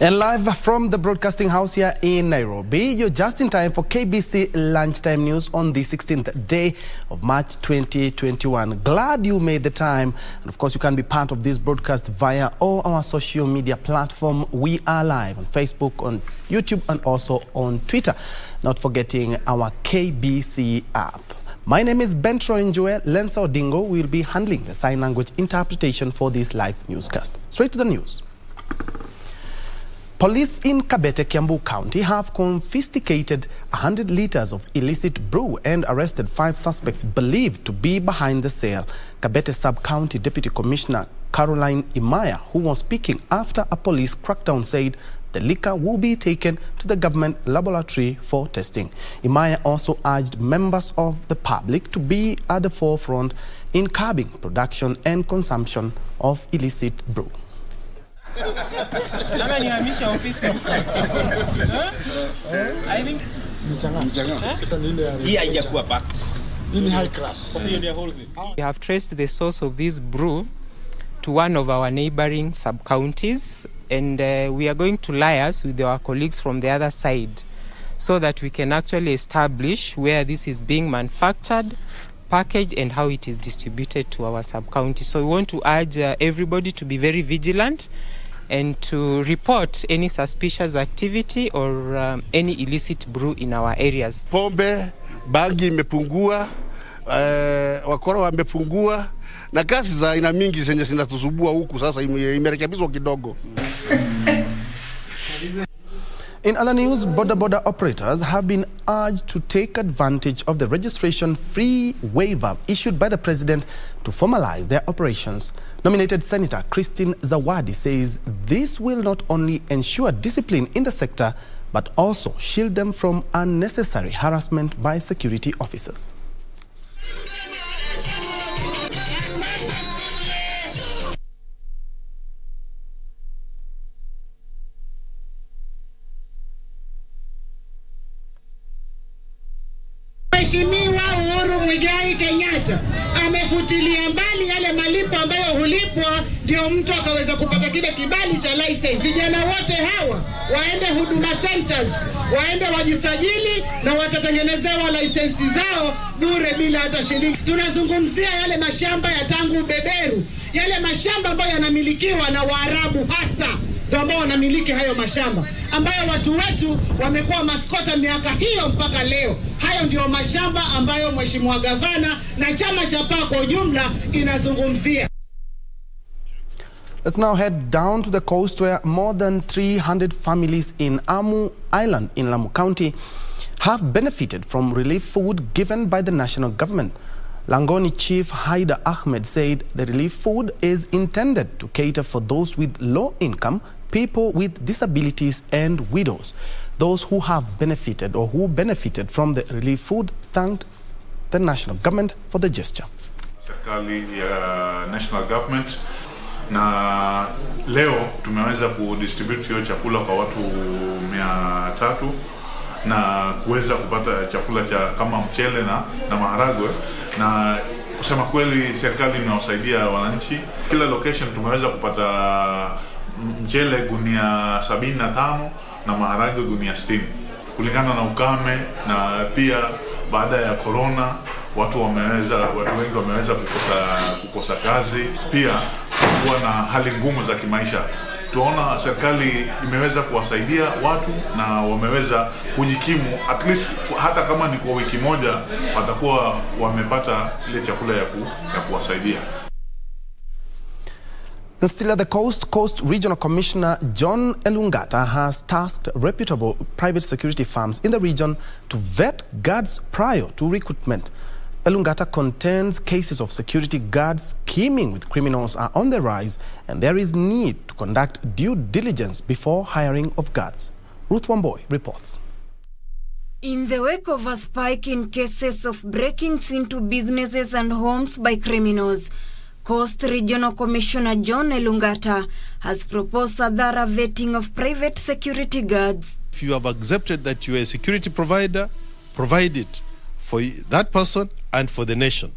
And live from the broadcasting house here in Nairobi, you're just in time for KBC Lunchtime News on the 16th day of March 2021. Glad you made the time. And of course, you can be part of this broadcast via all our social media platform. We are live on Facebook, on YouTube, and also on Twitter. Not forgetting our KBC app. My name is Njue. Lensa Odingo will be handling the sign language interpretation for this live newscast. Straight to the news. Police in Kabete, Kiambu County have confiscated 100 liters of illicit brew and arrested 5 suspects believed to be behind the sale. Kabete Sub-County Deputy Commissioner Caroline Imaya, who was speaking after a police crackdown, said the liquor will be taken to the government laboratory for testing. Imaya also urged members of the public to be at the forefront in curbing production and consumption of illicit brew. I think high class. We have traced the source of this brew to one of our neighboring sub-counties, and we are going to liaise with our colleagues from the other side so that we can actually establish where this is being manufactured, packaged, and how it is distributed to our sub-county. So we want to urge everybody to be very vigilant and to report any suspicious activity or any illicit brew in our areas. Pombe, bangi imepungua, wakora wamepungua, na kasi za aina mingi zenye zinatuzubua huku sasa imerekebishwa kidogo. In other news, border operators have been urged to take advantage of the registration-free waiver issued by the president to formalize their operations. Nominated Senator Christine Zawadi says this will not only ensure discipline in the sector, but also shield them from unnecessary harassment by security officers. Mheshimiwa Uhuru Muigai Kenyatta amefutilia mbali yale malipo ambayo hulipwa ndio mtu akaweza kupata kile kibali cha license. Vijana wote hawa waende Huduma Centers, waende wajisajili na watatengenezewa license zao bure bila hata shilingi. Tunazungumzia yale mashamba ya tangu beberu, yale mashamba ambayo yanamilikiwa na Waarabu hasa ndio ambao wanamiliki hayo mashamba, ambayo watu wetu wamekuwa maskota miaka hiyo mpaka leo. Hayo ndio mashamba ambayo Mheshimiwa Gavana na chama cha PAA kwa ujumla inazungumzia. Let's now head down to the coast where more than 300 families in Amu Island in Lamu County have benefited from relief food given by the national government. Langoni Chief Haida Ahmed said the relief food is intended to cater for those with low income, people with disabilities, and widows. Those who have benefited or who benefited from the relief food thanked the national government for the gesture. Serikali ya national government na leo tumeweza kudistribute hiyo chakula kwa watu 300 na kuweza kupata chakula cha kama mchele na maharagwe, na kusema kweli serikali imewasaidia wananchi. Kila location tumeweza kupata mchele gunia 75 na maharagwe gunia 60 kulingana na ukame, na pia baada ya corona watu wengi wameweza kukosa kazi, pia kuwa na hali ngumu za kimaisha. Tuona serikali imeweza kuwasaidia watu na wameweza kujikimu, at least hata kama ni kwa wiki moja watakuwa wamepata ile chakula ya kuwasaidia. And still at the Coast Regional Commissioner John Elungata has tasked reputable private security firms in the region to vet guards prior to recruitment. Elungata contends cases of security guards scheming with criminals are on the rise, and there is need to conduct due diligence before hiring of guards. Ruth Wamboy reports. In the wake of a spike in cases of break-ins into businesses and homes by criminals, Coast Regional Commissioner John Elungata has proposed a thorough vetting of private security guards. If you have accepted that you are a security provider, provide it for that person and for the nation.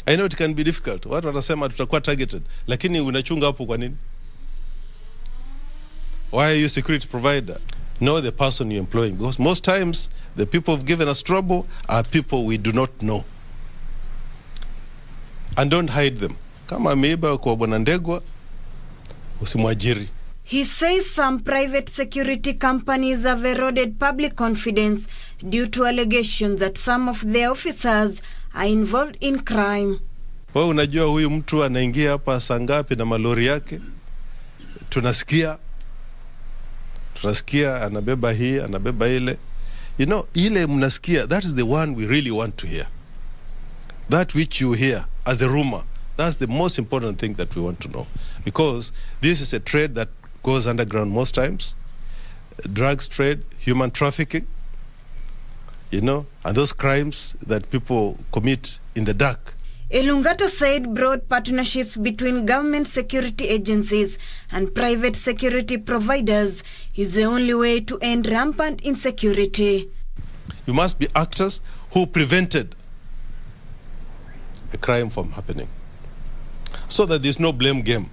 I know it can be difficult. Watu wanasema tutakuwa targeted, lakini unachunga hapo kwa nini? Why are you a security provider? Know the person you're employing, because most times the people who've given us trouble are people we do not know. And don't hide them. Kama ameiba kwa Bwana Ndegwa, usimwajiri. He says some private security companies have eroded public confidence due to allegations that some of their officers are involved in crime. Wewe unajua huyu mtu anaingia hapa saa ngapi na malori yake? Tunasikia anabeba hii, anabeba ile. You know, ile mnasikia, that is the one we really want to hear. That which you hear as a rumor, that's the most important thing that we want to know. Because this is a trade that goes underground most times. Drugs trade, human trafficking, you know, and those crimes that people commit in the dark. Elungata said broad partnerships between government security agencies and private security providers is the only way to end rampant insecurity. You must be actors who prevented a crime from happening, so that there's no blame game.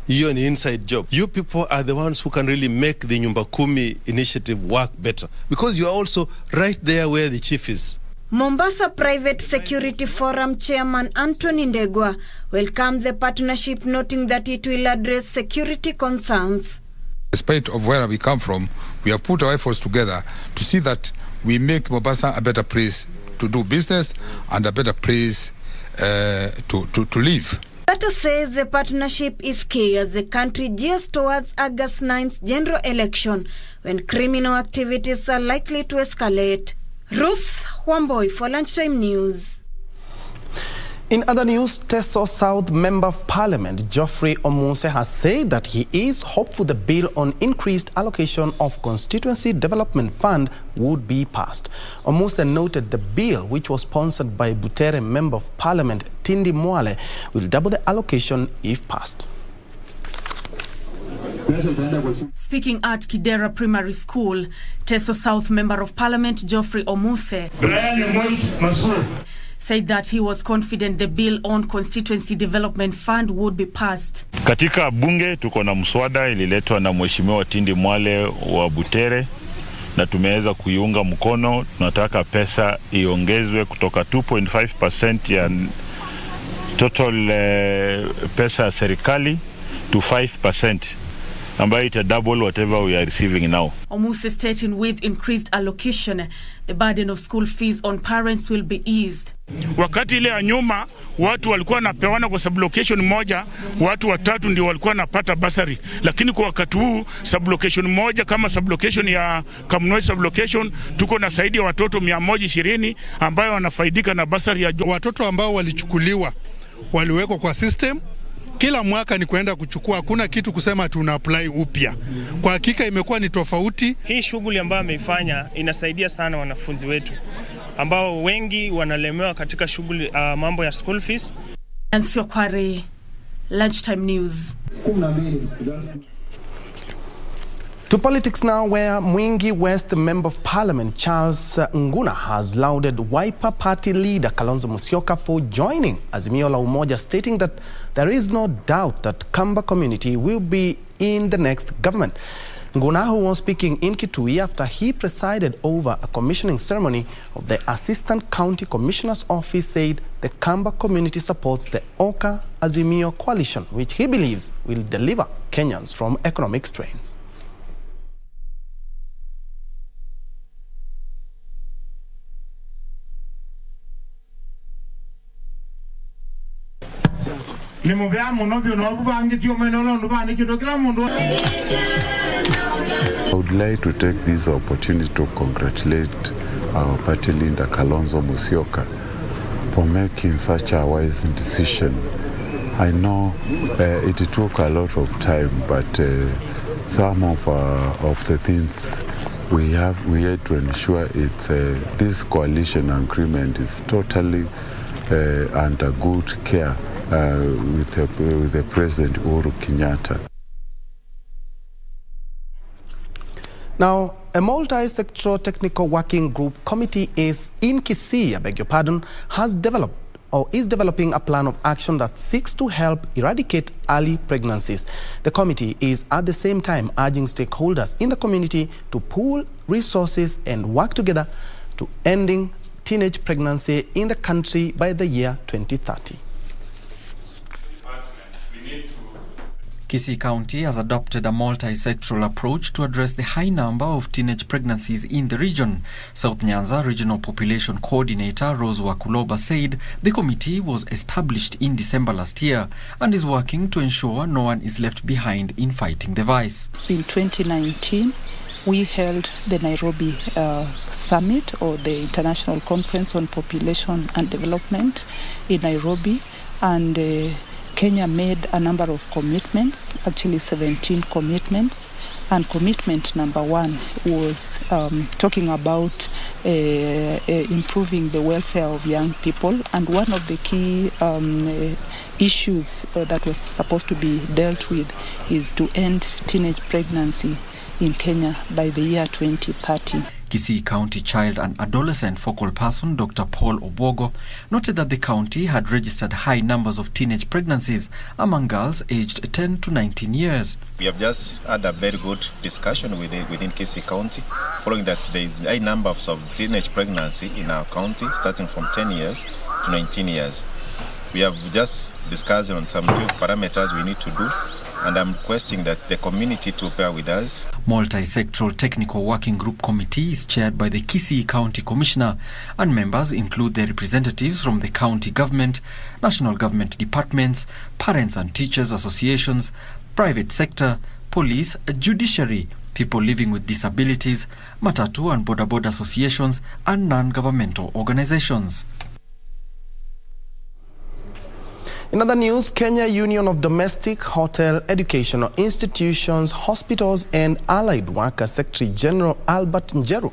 You're an inside job. You people are the ones who can really make the Nyumba Kumi initiative work better, because you are also right there where the chief is. Mombasa Private Security Forum Chairman Anthony Ndegwa welcomed the partnership, noting that it will address security concerns. Despite of where we come from, we have put our efforts together to see that we make Mombasa a better place to do business and a better place to live. That says the partnership is key as the country gears towards August 9th general election, when criminal activities are likely to escalate. Ruth Wamboy for Lunchtime News. In other news, Teso South Member of Parliament Geoffrey Omuse has said that he is hopeful the bill on increased allocation of Constituency Development Fund would be passed. Omuse noted the bill, which was sponsored by Butere Member of Parliament Tindi Mwale, will double the allocation if passed. Speaking at Kidera Primary School, Teso South Member of Parliament Geoffrey Omuse said that he was confident the bill on Constituency Development Fund would be passed. Katika bunge tuko na mswada ililetwa na Mheshimiwa Tindi Mwale wa Butere na tumeweza kuiunga mkono. Tunataka pesa iongezwe kutoka 2.5% ya total pesa ya serikali to 5%. ambayo ita double whatever we are receiving now. Omuse stating with increased allocation, the burden of school fees on parents will be eased. Wakati ile ya nyuma watu walikuwa napewana kwa sublocation moja, watu watatu ndio walikuwa napata basari, lakini kwa wakati huu sublocation moja kama sublocation ya Kamnoi sublocation tuko na zaidi ya watoto 120 ambayo wanafaidika na basari ya watoto ambao walichukuliwa waliwekwa kwa system. Kila mwaka ni kuenda kuchukua, hakuna kitu kusema tuna apply upya. Kwa hakika imekuwa ni tofauti. Hii shughuli ambayo ameifanya inasaidia sana wanafunzi wetu ambao wengi wanalemewa katika shughuli mambo ya school fees. Ansio Kware, Lunchtime News. To politics now, where Mwingi West Member of Parliament Charles Nguna has lauded Wiper Party leader Kalonzo Musyoka for joining Azimio la Umoja, stating that there is no doubt that Kamba community will be in the next government. Nguna, who was speaking in Kitui after he presided over a commissioning ceremony of the Assistant County Commissioner's Office, said the Kamba community supports the Oka Azimio coalition, which he believes will deliver Kenyans from economic strains. I would like to take this opportunity to congratulate our party leader Kalonzo Musyoka for making such a wise decision. I know it took a lot of time, but some of the things we had to ensure it's this coalition agreement is totally under good care with the President Uhuru Kenyatta. Now, a multi-sectoral technical working group committee is in Kisii, has developed is developing a plan of action that seeks to help eradicate early pregnancies. The committee is at the same time urging stakeholders in the community to pool resources and work together to ending teenage pregnancy in the country by the year 2030. Kisii County has adopted a multi-sectoral approach to address the high number of teenage pregnancies in the region. South Nyanza Regional Population Coordinator Rose Wakuloba said the committee was established in December last year and is working to ensure no one is left behind in fighting the vice. In 2019, we held the Nairobi Summit, or the International Conference on Population and Development in Nairobi, and Kenya made a number of commitments, actually 17 commitments, and commitment number 1 was talking about improving the welfare of young people, and one of the key issues that was supposed to be dealt with is to end teenage pregnancy in Kenya by the year 2030. Kisii County Child and Adolescent Focal Person Dr. Paul Obogo noted that the county had registered high numbers of teenage pregnancies among girls aged 10 to 19 years. We have just had a very good discussion within Kisii County, following that there is a high number of teenage pregnancy in our county, starting from 10 years to 19 years. We have just discussed on some few parameters we need to do, and I'm requesting that the community to bear with us. Multi-sectoral Technical Working Group Committee is chaired by the Kisii County Commissioner, and members include the representatives from the county government, national government departments, parents and teachers associations, private sector, police, judiciary, people living with disabilities, matatu and boda associations, and non-governmental organizations. In other news, Kenya Union of Domestic, Hotel, Educational Institutions, Hospitals and Allied Workers Secretary General Albert Njue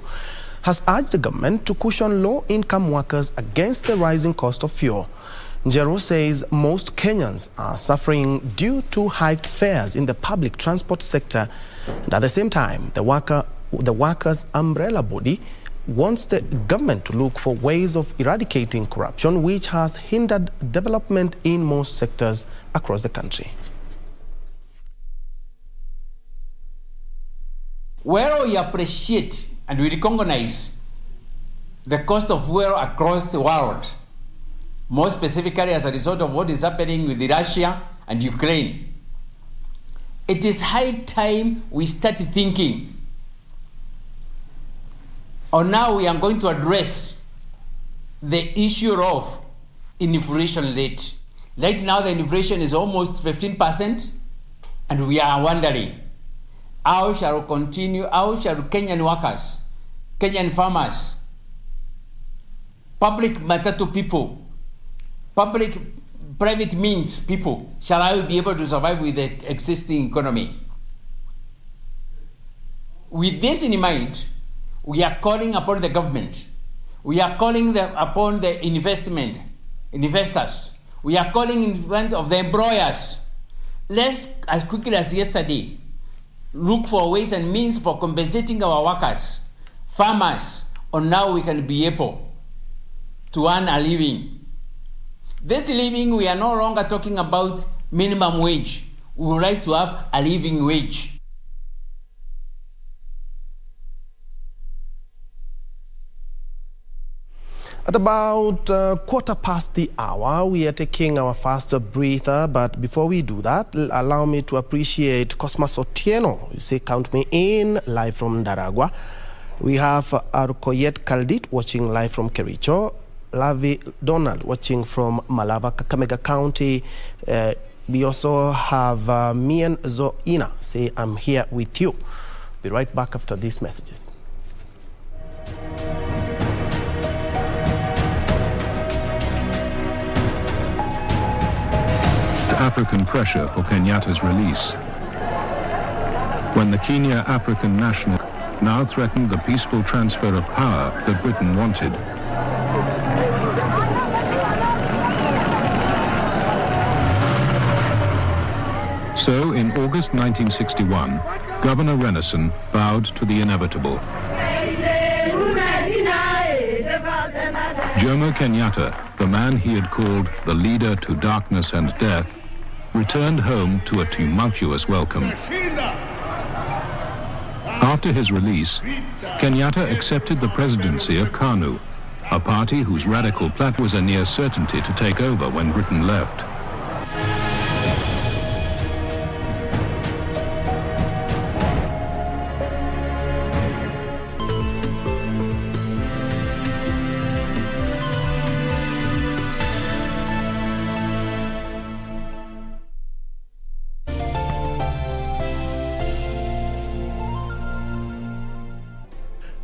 has urged the government to cushion low-income workers against the rising cost of fuel. Njue says most Kenyans are suffering due to hiked fares in the public transport sector, and at the same time, the workers' umbrella body wants the government to look for ways of eradicating corruption, which has hindered development in most sectors across the country. Where we appreciate and we recognize the cost of fuel across the world, more specifically as a result of what is happening with Russia and Ukraine, it is high time we start thinking or now we are going to address the issue of inflation rate. Right now the inflation is almost 15%, and we are wondering, how shall we continue, how shall Kenyan workers, Kenyan farmers, public matatu people, private means people, shall I be able to survive with the existing economy? With this in mind, we are calling upon the government. We are calling upon the investors. We are calling in front of the employers. Let's, as quickly as yesterday, look for ways and means for compensating our workers, farmers, on how we can be able to earn a living. This living, we are no longer talking about minimum wage. We would like to have a living wage. At about 1:15, we are taking our first breather, but before we do that, allow me to appreciate Cosmas Otieno. You say, count me in, live from Daragwa. We have Arukoyet Kaldit watching live from Kericho, Lavi Donald watching from Malava, Kakamega County. We also have Mian Zoina say, I'm here with you. Be right back after these messages. African pressure for Kenyatta's release, when the Kenya African National now threatened the peaceful transfer of power that Britain wanted. So, in August 1961, Governor Renison bowed to the inevitable. Jomo Kenyatta, the man he had called the leader to darkness and death, returned home to a tumultuous welcome. After his release, Kenyatta accepted the presidency of KANU, a party whose radical platform was a near certainty to take over when Britain left.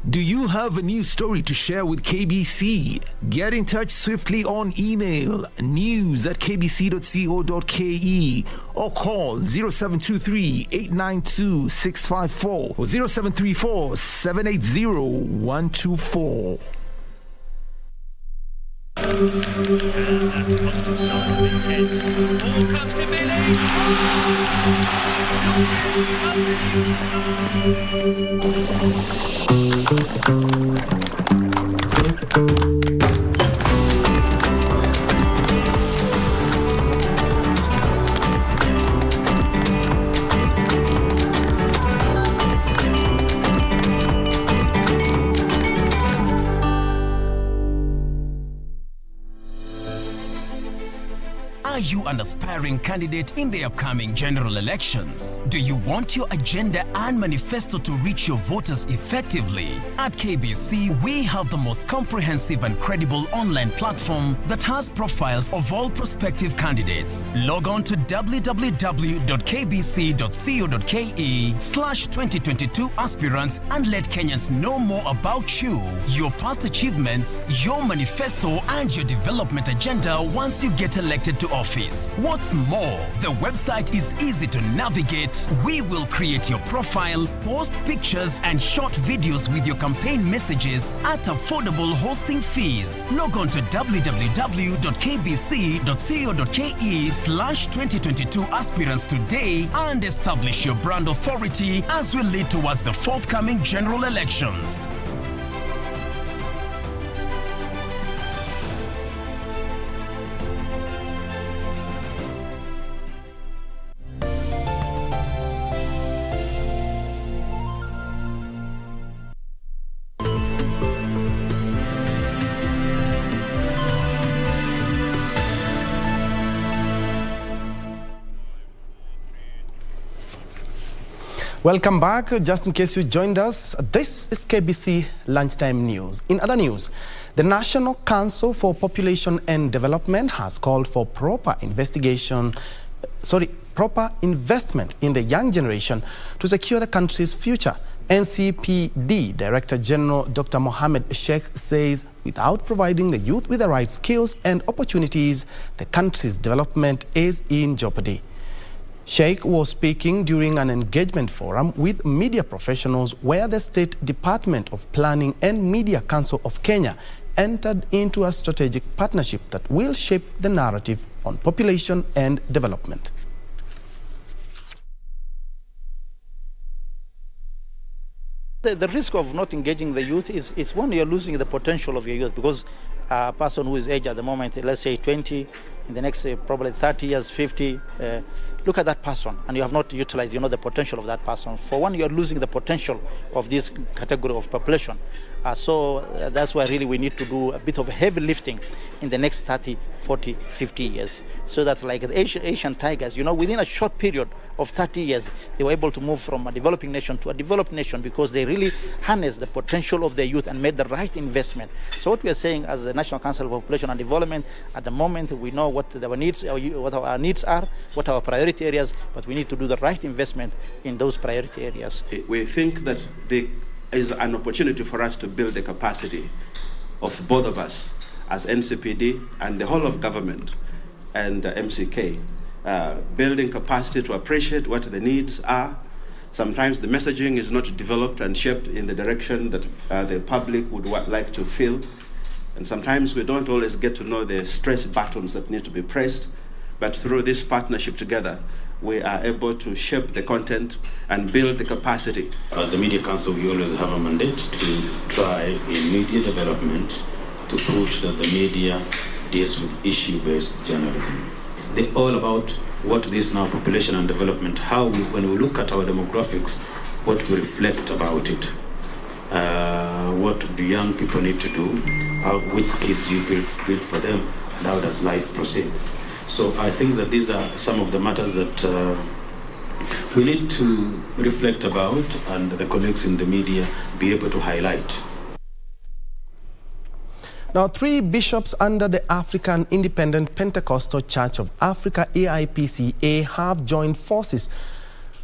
Do you have a news story to share with KBC? Get in touch swiftly on email news@kbc.co.ke or call 0723-892-654 or 0734-780-124. And that's a positive sign of intent. Ball comes to Are you an aspiring candidate in the upcoming general elections? Do you want your agenda and manifesto to reach your voters effectively? At KBC, we have the most comprehensive and credible online platform that has profiles of all prospective candidates. Log on to www.kbc.co.ke/2022 aspirants and let Kenyans know more about you, your past achievements, your manifesto, and your development agenda once you get elected to office. What's more, the website is easy to navigate. We will create your profile, post pictures and short videos with your campaign messages at affordable hosting fees. Log on to www.kbc.co.ke/2022 aspirants today and establish your brand authority as we lead towards the forthcoming general elections. Welcome back. Just in case you joined us, this is KBC Lunchtime News. In other news, the National Council for Population and Development has called for proper investment in the young generation to secure the country's future. NCPD Director General Dr. Mohamed Sheikh says without providing the youth with the right skills and opportunities, the country's development is in jeopardy. Sheikh was speaking during an engagement forum with media professionals where the State Department of Planning and Media Council of Kenya entered into a strategic partnership that will shape the narrative on population and development. The risk of not engaging the youth is when you're losing the potential of your youth, because a person who is aged at the moment, let's say 20, in the next probably 30 years, 50, look at that person and you have not utilized the potential of that person. For one, you're losing the potential of this category of population. So that's why really we need to do a bit of heavy lifting in the next 30, 40, 50 years. So that like the Asian tigers, within a short period of 30 years, they were able to move from a developing nation to a developed nation because they really harnessed the potential of their youth and made the right investment. So what we are saying as the National Council for Population and Development, at the moment we know what our needs are, what our priority areas, but we need to do the right investment in those priority areas. We think that there is an opportunity for us to build the capacity of both of us as NCPD and the whole of government and MCK, building capacity to appreciate what the needs are. Sometimes the messaging is not developed and shaped in the direction that the public would like to feel. And sometimes we don't always get to know the stress buttons that need to be pressed. But through this partnership together, we are able to shape the content and build the capacity. As the Media Council, we always have a mandate to try in media development to push that the media deals with issue-based journalism. They're all about what is now population and development, how we, when we look at our demographics, what we reflect about it. What do young people need to do? Which skills you build for them, and how does life proceed? So I think that these are some of the matters that we need to reflect about, and the colleagues in the media be able to highlight. Now, 3 bishops under the African Independent Pentecostal Church of Africa, AIPCA, have joined forces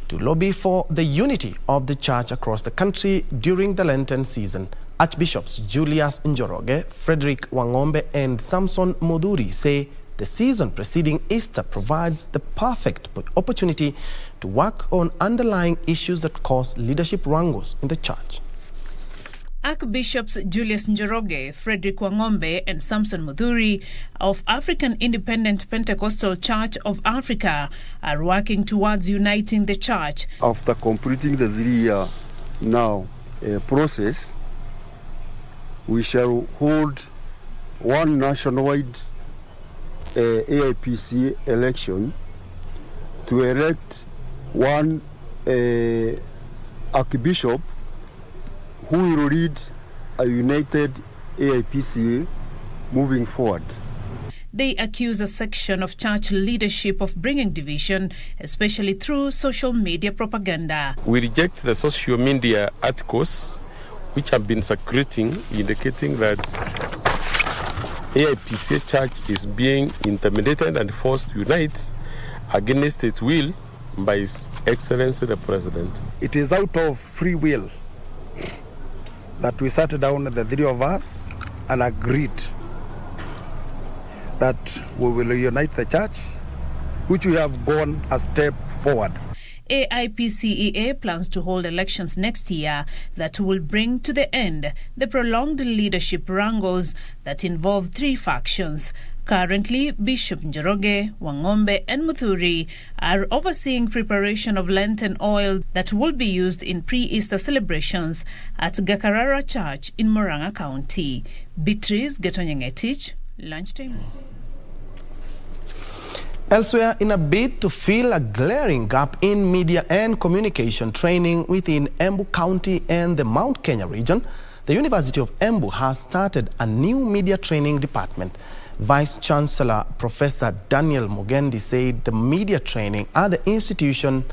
to lobby for the unity of the church across the country during the Lenten season. Archbishops Julius Njoroge, Frederick Wangombe and Samson Moduri say the season preceding Easter provides the perfect opportunity to work on underlying issues that cause leadership wrangles in the church. Archbishops Julius Njoroge, Frederick Wangombe and Samson Moduri of African Independent Pentecostal Church of Africa are working towards uniting the church. After completing the 3-year now process, we shall hold one nationwide AIPC election to elect one archbishop who will lead a united AIPCA moving forward. They accuse a section of church leadership of bringing division, especially through social media propaganda. We reject the social media articles which have been circulating indicating that AIPCA church is being intimidated and forced to unite against its will by His Excellency the President. It is out of free will that we sat down, the 3 of us, and agreed that we will unite the church, which we have gone a step forward. AIPCA plans to hold elections next year that will bring to the end the prolonged leadership wrangles that involve 3 factions. Currently, Bishop Njoroge, Wangombe and Muthuri are overseeing preparation of Lenten oil that will be used in pre-Easter celebrations at Gakarara Church in Murang'a County. Beatrice Getonyengetich, Lunchtime. Elsewhere, in a bid to fill a glaring gap in media and communication training within Embu County and the Mount Kenya region, the University of Embu has started a new media training department. Vice Chancellor Professor Daniel Mugendi said the media training at the institution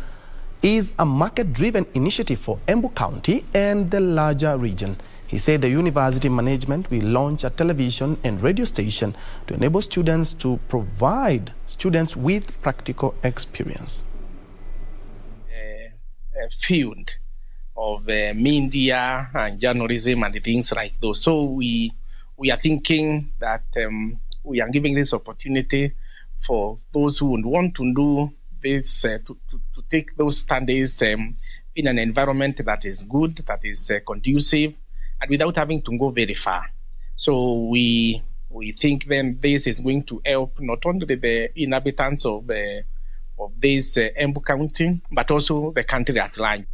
is a market-driven initiative for Embu County and the larger region. He said the university management will launch a television and radio station to enable students to provide students with practical experience. Field of media and journalism and things like those. So we are thinking that we are giving this opportunity for those who would want to do this, to take those studies in an environment that is good, that is conducive, and without having to go very far. So we think then this is going to help not only the inhabitants of this Embu County, but also the country at large.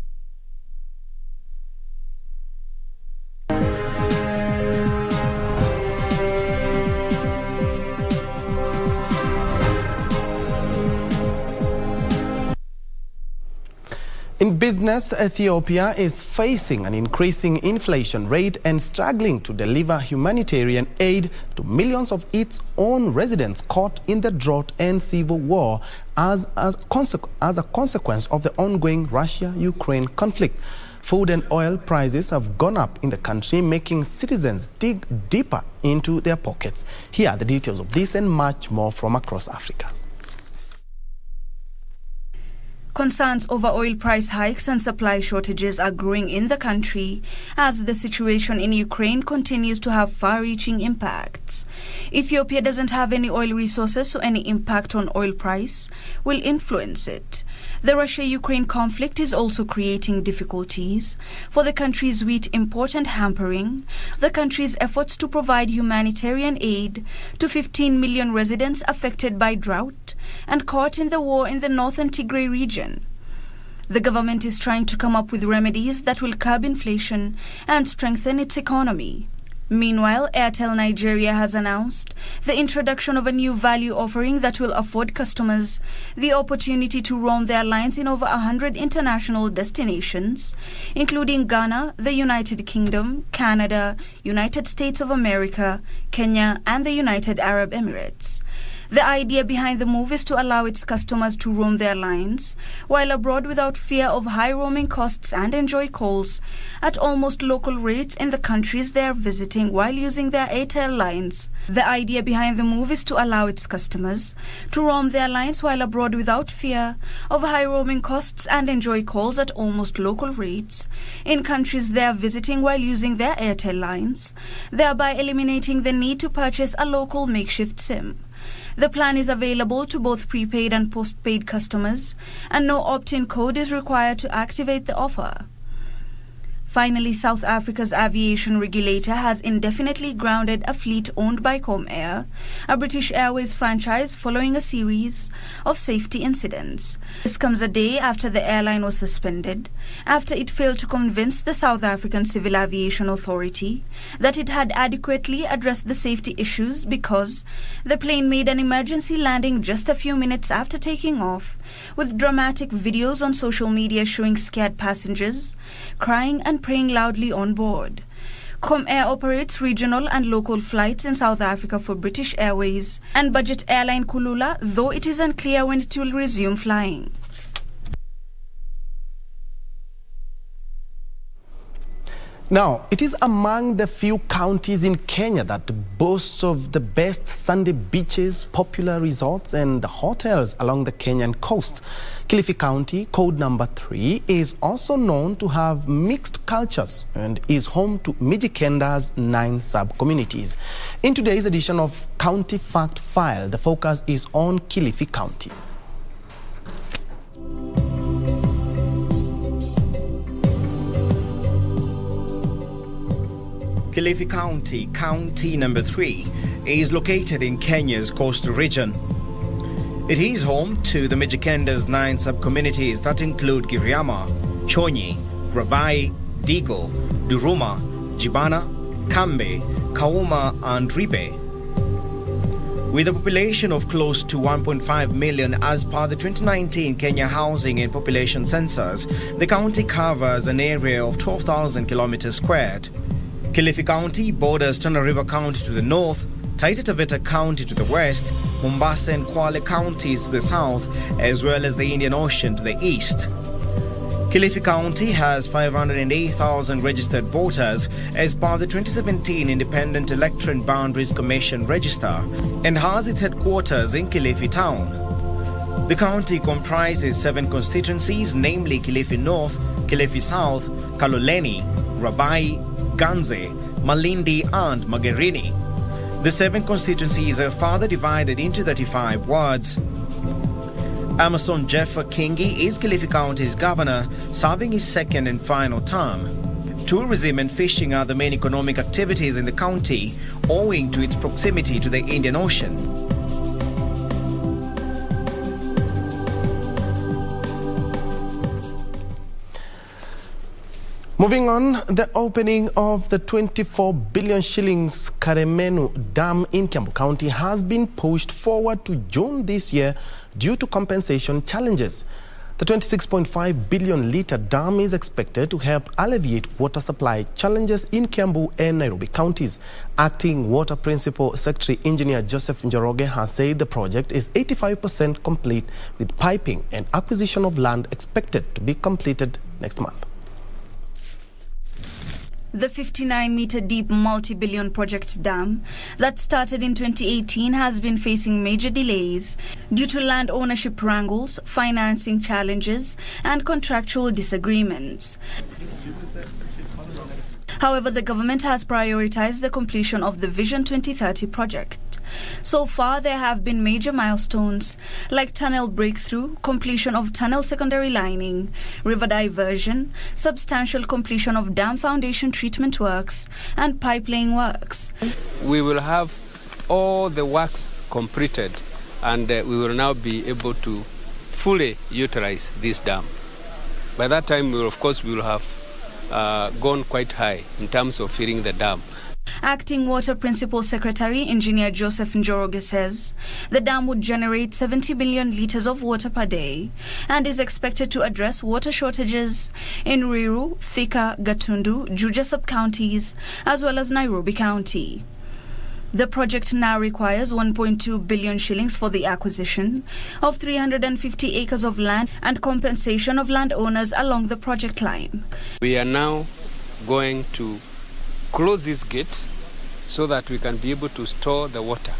In business, Ethiopia is facing an increasing inflation rate and struggling to deliver humanitarian aid to millions of its own residents caught in the drought and civil war as a consequence of the ongoing Russia-Ukraine conflict. Food and oil prices have gone up in the country, making citizens dig deeper into their pockets. Here are the details of this and much more from across Africa. Concerns over oil price hikes and supply shortages are growing in the country as the situation in Ukraine continues to have far-reaching impacts. Ethiopia doesn't have any oil resources, so any impact on oil price will influence it. The Russia-Ukraine conflict is also creating difficulties for the country's wheat import and hampering the country's efforts to provide humanitarian aid to 15 million residents affected by drought and caught in the war in the northern Tigray region. The government is trying to come up with remedies that will curb inflation and strengthen its economy. Meanwhile, Airtel Nigeria has announced the introduction of a new value offering that will afford customers the opportunity to roam their lines in over 100 international destinations, including Ghana, the United Kingdom, Canada, United States of America, Kenya, and the United Arab Emirates. The idea behind the move is to allow its customers to roam their lines while abroad without fear of high roaming costs and enjoy calls at almost local rates in the countries they are visiting while using their Airtel lines. The idea behind the move is to allow its customers to roam their lines while abroad without fear of high roaming costs and enjoy calls at almost local rates in countries they are visiting while using their Airtel lines, thereby eliminating the need to purchase a local makeshift SIM. The plan is available to both prepaid and postpaid customers, and no opt-in code is required to activate the offer. Finally, South Africa's aviation regulator has indefinitely grounded a fleet owned by Comair, a British Airways franchise, following a series of safety incidents. This comes a day after the airline was suspended, after it failed to convince the South African Civil Aviation Authority that it had adequately addressed the safety issues because the plane made an emergency landing just a few minutes after taking off, with dramatic videos on social media showing scared passengers crying and praying loudly on board. Comair operates regional and local flights in South Africa for British Airways and budget airline Kulula, though it is unclear when it will resume flying. Now, it is among the few counties in Kenya that boasts of the best sandy beaches, popular resorts and hotels along the Kenyan coast. Kilifi County, code number 3, is also known to have mixed cultures and is home to Mijikenda's 9 sub-communities. In today's edition of County Fact File, the focus is on Kilifi County. Kilifi County, county number 3, is located in Kenya's coastal region. It is home to the Mijikenda's 9 sub-communities that include Giriama, Chonyi, Rabai, Digo, Duruma, Jibana, Kambe, Kauma and Ribe. With a population of close to 1.5 million as per the 2019 Kenya Housing and Population Census, the county covers an area of 12,000 kilometers squared. Kilifi County borders Tana River County to the north, Taita Taveta County to the west, Mombasa and Kwale counties to the south, as well as the Indian Ocean to the east. Kilifi County has 508,000 registered voters as per the 2017 Independent Electoral Boundaries Commission register and has its headquarters in Kilifi town. The county comprises 7 constituencies, namely Kilifi North, Kilifi South, Kaloleni, Rabai, Ganze, Malindi and Magarini. The 7 constituencies are further divided into 35 wards. Amason Jeffer Kingi is Kilifi County's governor, serving his second and final term. Tourism and fishing are the main economic activities in the county, owing to its proximity to the Indian Ocean. Moving on, the opening of the 24 billion shillings KAREMENU Dam in Kiambu County has been pushed forward to June this year due to compensation challenges. The 26.5 billion litre dam is expected to help alleviate water supply challenges in Kiambu and Nairobi counties. Acting Water Principal Secretary Engineer Joseph Njoroge has said the project is 85% complete, with piping and acquisition of land expected to be completed next month. The 59-meter deep multi-billion project dam that started in 2018 has been facing major delays due to land ownership wrangles, financing challenges and contractual disagreements. However, the government has prioritized the completion of the Vision 2030 project. So far, there have been major milestones like tunnel breakthrough, completion of tunnel secondary lining, river diversion, substantial completion of dam foundation treatment works, and pipelaying works. We will have all the works completed, and we will now be able to fully utilize this dam. By that time, we will have gone quite high in terms of filling the dam. Acting Water Principal Secretary Engineer Joseph Njue says the dam would generate 70 million litres of water per day and is expected to address water shortages in Ruiru, Thika, Gatundu, Juja sub-counties as well as Nairobi County. The project now requires 1.2 billion shillings for the acquisition of 350 acres of land and compensation of landowners along the project line. We are now going to close this gate so that we can be able to store the water.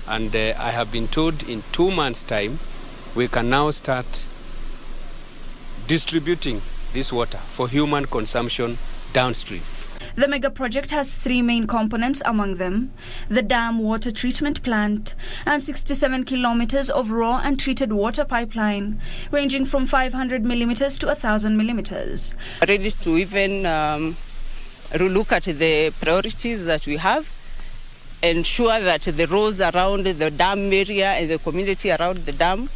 And I have been told in 2 months' time, we can now start distributing this water for human consumption downstream. The mega project has 3 main components, among them the dam water treatment plant and 67 kilometers of raw and treated water pipeline ranging from 500 millimeters to 1,000 millimeters. Ready to even look at the priorities that we have, ensure that the roads around the dam area and the community around the dam,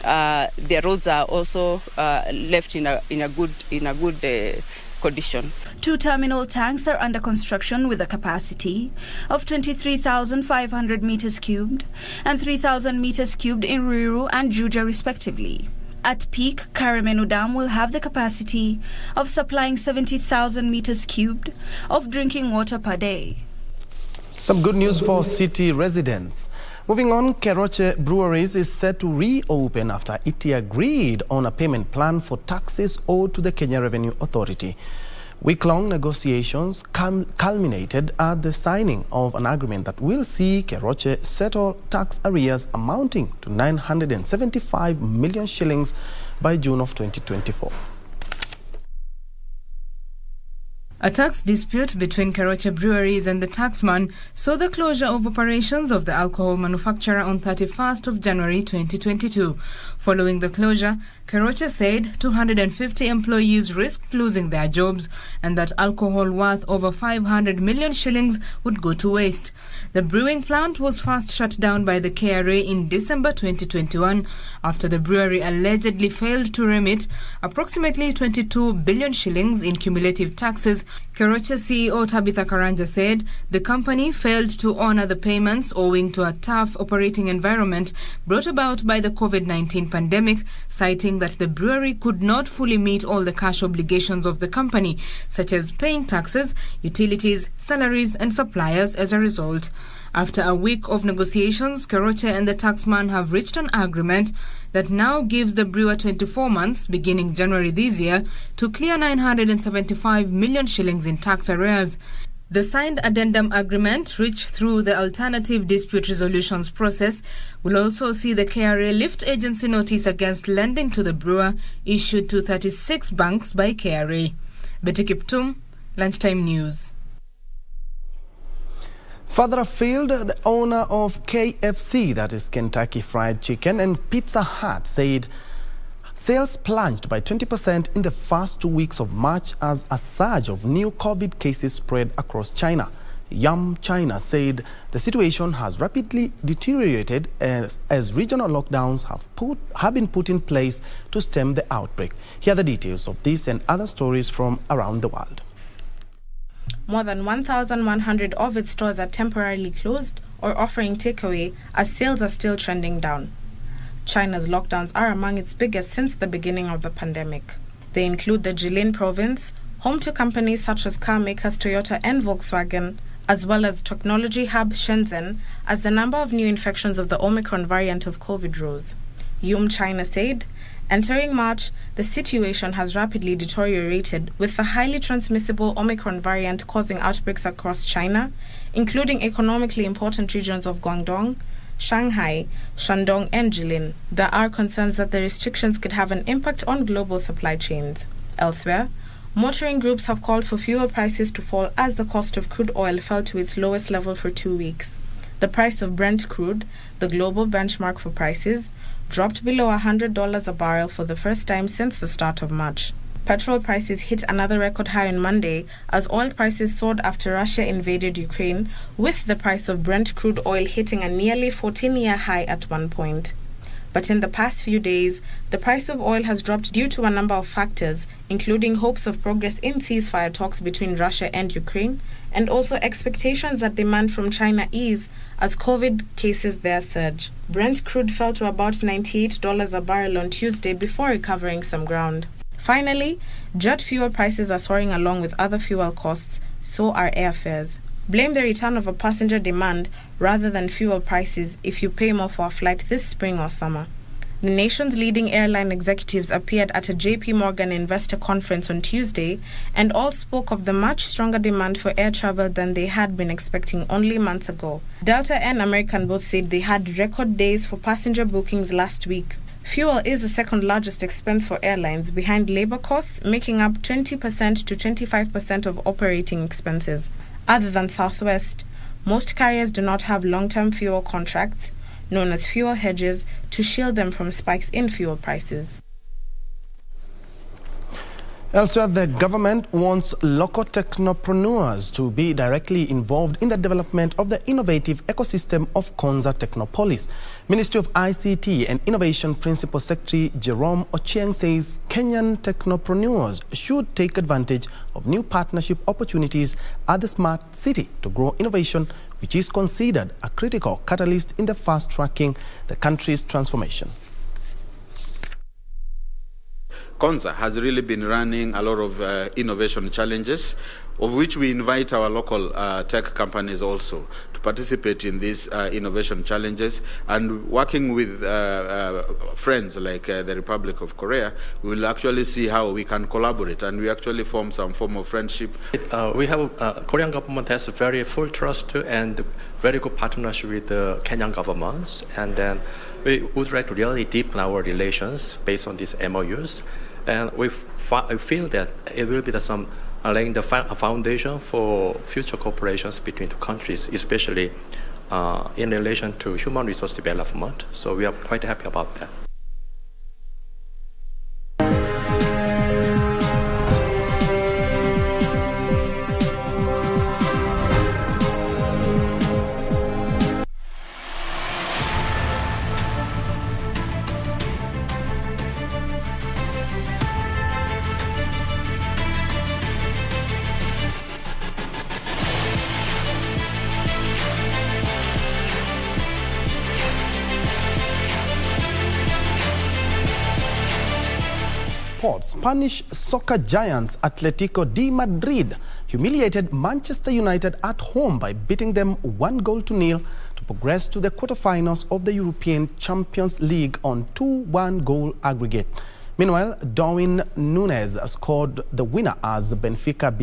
the roads are also left in a good condition. 2 terminal tanks are under construction with a capacity of 23,500 meters cubed and 3,000 meters cubed in Ruiru and Juja respectively. At peak, KAREMENU Dam will have the capacity of supplying 70,000 meters cubed of drinking water per day. Some good news for city residents. Moving on, Keroche Breweries is set to reopen after it agreed on a payment plan for taxes owed to the Kenya Revenue Authority. Week-long negotiations culminated at the signing of an agreement that will see Keroche settle tax arrears amounting to 975 million shillings by June of 2024. A tax dispute between Keroche Breweries and the taxman saw the closure of operations of the alcohol manufacturer on 31st of January 2022. Following the closure, Keroche said 250 employees risked losing their jobs and that alcohol worth over 500 million shillings would go to waste. The brewing plant was first shut down by the KRA in December 2021 after the brewery allegedly failed to remit approximately 22 billion shillings in cumulative taxes. Keroche CEO Tabitha Karanja said the company failed to honor the payments owing to a tough operating environment brought about by the COVID-19 pandemic, citing that the brewery could not fully meet all the cash obligations of the company, such as paying taxes, utilities, salaries and suppliers as a result. After a week of negotiations, Keroche and the taxman have reached an agreement that now gives the brewer 24 months, beginning January this year, to clear 975 million shillings in tax arrears. The signed addendum agreement, reached through the alternative dispute resolutions process, will also see the KRA lift agency notice against lending to the brewer issued to 36 banks by KRA. Betty Kiptum, Lunchtime News. Further afield, the owner of KFC, that is Kentucky Fried Chicken, and Pizza Hut said sales plunged by 20% in the first 2 weeks of March as a surge of new COVID cases spread across China. Yum China said the situation has rapidly deteriorated as regional lockdowns have been put in place to stem the outbreak. Here are the details of this and other stories from around the world. More than 1,100 of its stores are temporarily closed or offering takeaway as sales are still trending down. China's lockdowns are among its biggest since the beginning of the pandemic. They include the Jilin province, home to companies such as car makers Toyota and Volkswagen, as well as technology hub Shenzhen, as the number of new infections of the Omicron variant of COVID rose. Yum China said, entering March, the situation has rapidly deteriorated, with the highly transmissible Omicron variant causing outbreaks across China, including economically important regions of Guangdong, Shanghai, Shandong and Jilin. There are concerns that the restrictions could have an impact on global supply chains. Elsewhere, motoring groups have called for fuel prices to fall as the cost of crude oil fell to its lowest level for 2 weeks. The price of Brent crude, the global benchmark for prices, dropped below $100 a barrel for the first time since the start of March. Petrol prices hit another record high on Monday as oil prices soared after Russia invaded Ukraine, with the price of Brent crude oil hitting a nearly 14-year high at one point. But in the past few days, the price of oil has dropped due to a number of factors, including hopes of progress in ceasefire talks between Russia and Ukraine, and also expectations that demand from China ease as COVID cases there surge. Brent crude fell to about $98 a barrel on Tuesday before recovering some ground. Finally, jet fuel prices are soaring along with other fuel costs, so are airfares. Blame the return of a passenger demand rather than fuel prices if you pay more for a flight this spring or summer. The nation's leading airline executives appeared at a JP Morgan investor conference on Tuesday and all spoke of the much stronger demand for air travel than they had been expecting only months ago. Delta and American both said they had record days for passenger bookings last week. Fuel is the second largest expense for airlines behind labor costs, making up 20% to 25% of operating expenses. Other than Southwest, most carriers do not have long-term fuel contracts, known as fuel hedges, to shield them from spikes in fuel prices. Elsewhere, the government wants local technopreneurs to be directly involved in the development of the innovative ecosystem of KONZA Technopolis. Ministry of ICT and Innovation Principal Secretary Jerome Ochieng says Kenyan technopreneurs should take advantage of new partnership opportunities at the smart city to grow innovation, which is considered a critical catalyst in the fast-tracking the country's transformation. KONZA has really been running a lot of innovation challenges, of which we invite our local tech companies also to participate in these innovation challenges. And working with friends like the Republic of Korea, we will actually see how we can collaborate, and we actually form some form of friendship. We have Korean government has very full trust and very good partnership with the Kenyan governments, and then we would like to really deepen our relations based on these MOUs. And we feel that it will be laying the foundation for future cooperations between the countries, especially in relation to human resource development. So we are quite happy about that. Spanish soccer giants Atletico de Madrid humiliated Manchester United at home by beating them 1-0 to progress to the quarterfinals of the European Champions League on 2-1 goal aggregate. Meanwhile, Darwin Núñez scored the winner as Benfica beat